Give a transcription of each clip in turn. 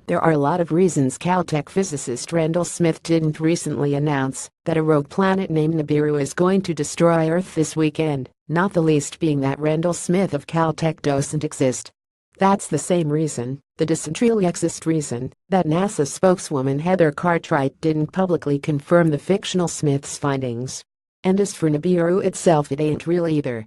There are a lot of reasons Caltech physicist Randall Smith didn't recently announce that a rogue planet named Nibiru is going to destroy Earth this weekend, not the least being that Randall Smith of Caltech doesn't exist. That's the same reason, the doesn't really exist reason, that NASA spokeswoman Heather Cartwright didn't publicly confirm the fictional Smith's findings. And as for Nibiru itself, it ain't real either.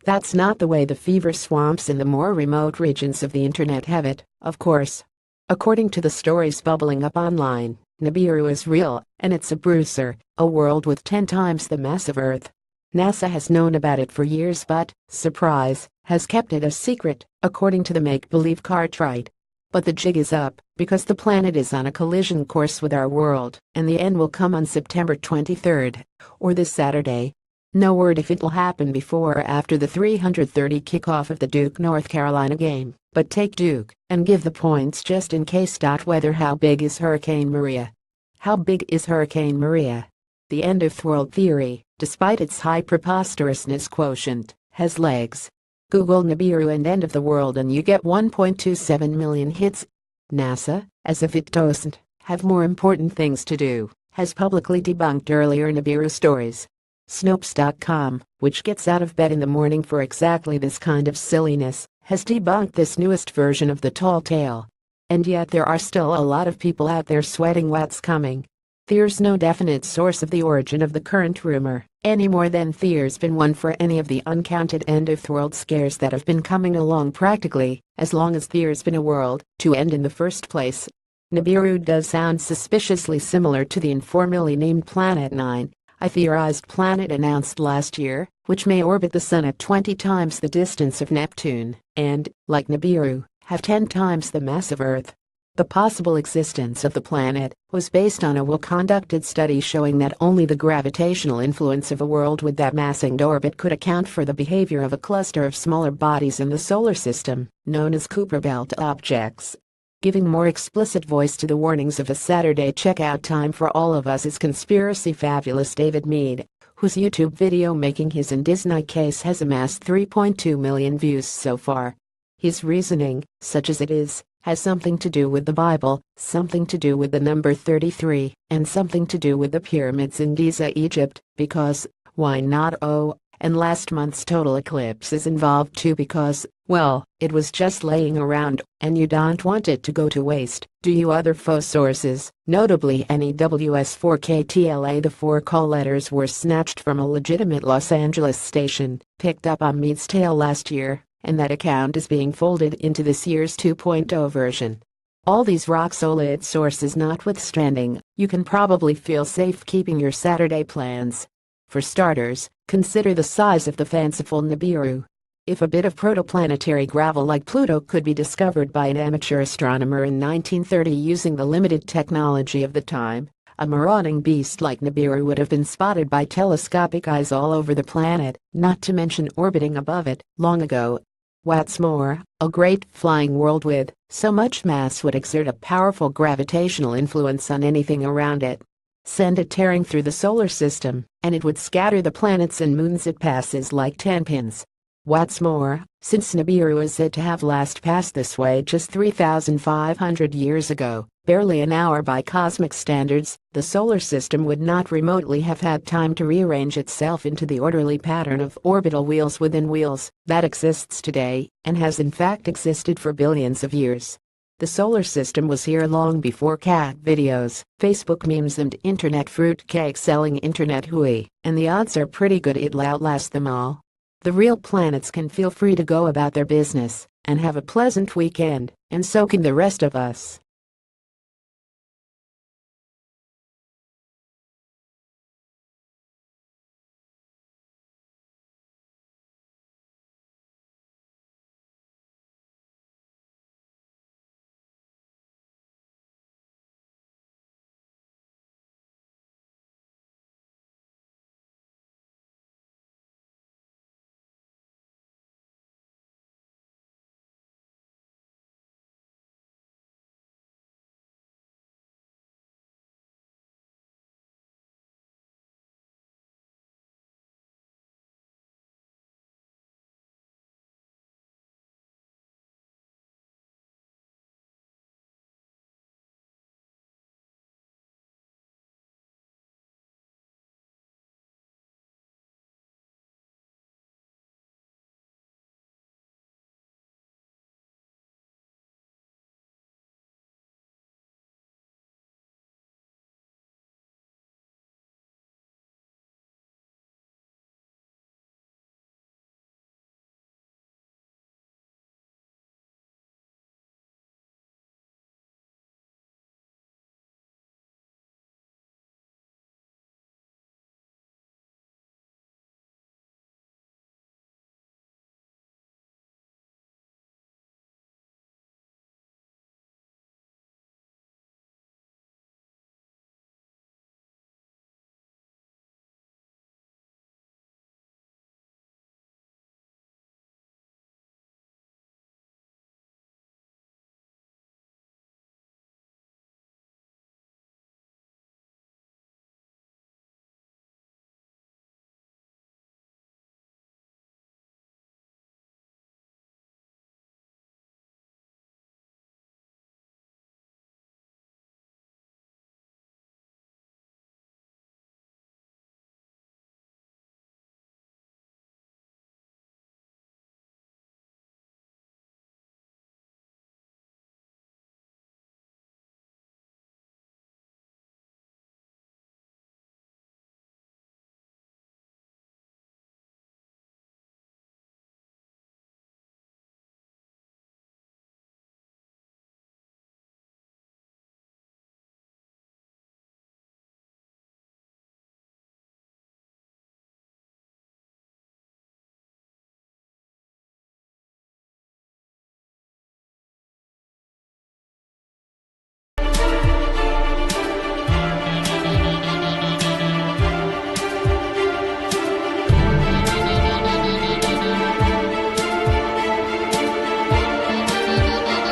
That's not the way the fever swamps in the more remote regions of the internet have it, of course. According to the stories bubbling up online, Nibiru is real, and it's a bruiser, a world with 10 times the mass of Earth. NASA has known about it for years but, surprise, has kept it a secret, according to the make-believe Cartwright. But the jig is up, because the planet is on a collision course with our world, and the end will come on September 23rd, or this Saturday. No word if it'll happen before or after the 3:30 kickoff of the Duke North Carolina game, but take Duke and give the points just in case. Weather. How big is Hurricane Maria? How big is Hurricane Maria? The end of world theory, despite its high preposterousness quotient, has legs. Google Nibiru and end of the world and you get 1.27 million hits. NASA, as if it doesn't have more important things to do, has publicly debunked earlier Nibiru stories. Snopes.com, which gets out of bed in the morning for exactly this kind of silliness, has debunked this newest version of the tall tale. And yet there are still a lot of people out there sweating what's coming. There's no definite source of the origin of the current rumor, any more than there's been one for any of the uncounted end-of-world scares that have been coming along practically, as long as there's been a world to end in the first place. Nibiru does sound suspiciously similar to the informally named Planet 9, a theorized planet announced last year, which may orbit the Sun at 20 times the distance of Neptune, and, like Nibiru, have 10 times the mass of Earth. The possible existence of the planet was based on a well-conducted study showing that only the gravitational influence of a world with that mass and orbit could account for the behavior of a cluster of smaller bodies in the solar system, known as Kuiper Belt objects. Giving more explicit voice to the warnings of a Saturday checkout time for all of us is conspiracy fabulous David Mead, whose YouTube video making his and Disney case has amassed 3.2 million views so far. His reasoning, such as it is, has something to do with the Bible, something to do with the number 33, and something to do with the pyramids in Giza, Egypt, because, why not? Oh, and last month's total eclipse is involved too because, well, it was just laying around, and you don't want it to go to waste, do you? Other faux sources, notably NEWS4KTLA, the 4 call letters were snatched from a legitimate Los Angeles station, picked up on Mead's tale last year, and that account is being folded into this year's 2.0 version. All these rock-solid sources notwithstanding, you can probably feel safe keeping your Saturday plans. For starters, consider the size of the fanciful Nibiru. If a bit of protoplanetary gravel like Pluto could be discovered by an amateur astronomer in 1930 using the limited technology of the time, a marauding beast like Nibiru would have been spotted by telescopic eyes all over the planet, not to mention orbiting above it, long ago. What's more, a great flying world with so much mass would exert a powerful gravitational influence on anything around it. Send it tearing through the solar system, and it would scatter the planets and moons it passes like 10 pins. What's more, since Nibiru is said to have last passed this way just 3,500 years ago, barely an hour by cosmic standards, the solar system would not remotely have had time to rearrange itself into the orderly pattern of orbital wheels within wheels that exists today, and has in fact existed for billions of years. The solar system was here long before cat videos, Facebook memes and internet fruitcake selling internet hooey, and the odds are pretty good it'll outlast them all. The real planets can feel free to go about their business and have a pleasant weekend, and so can the rest of us.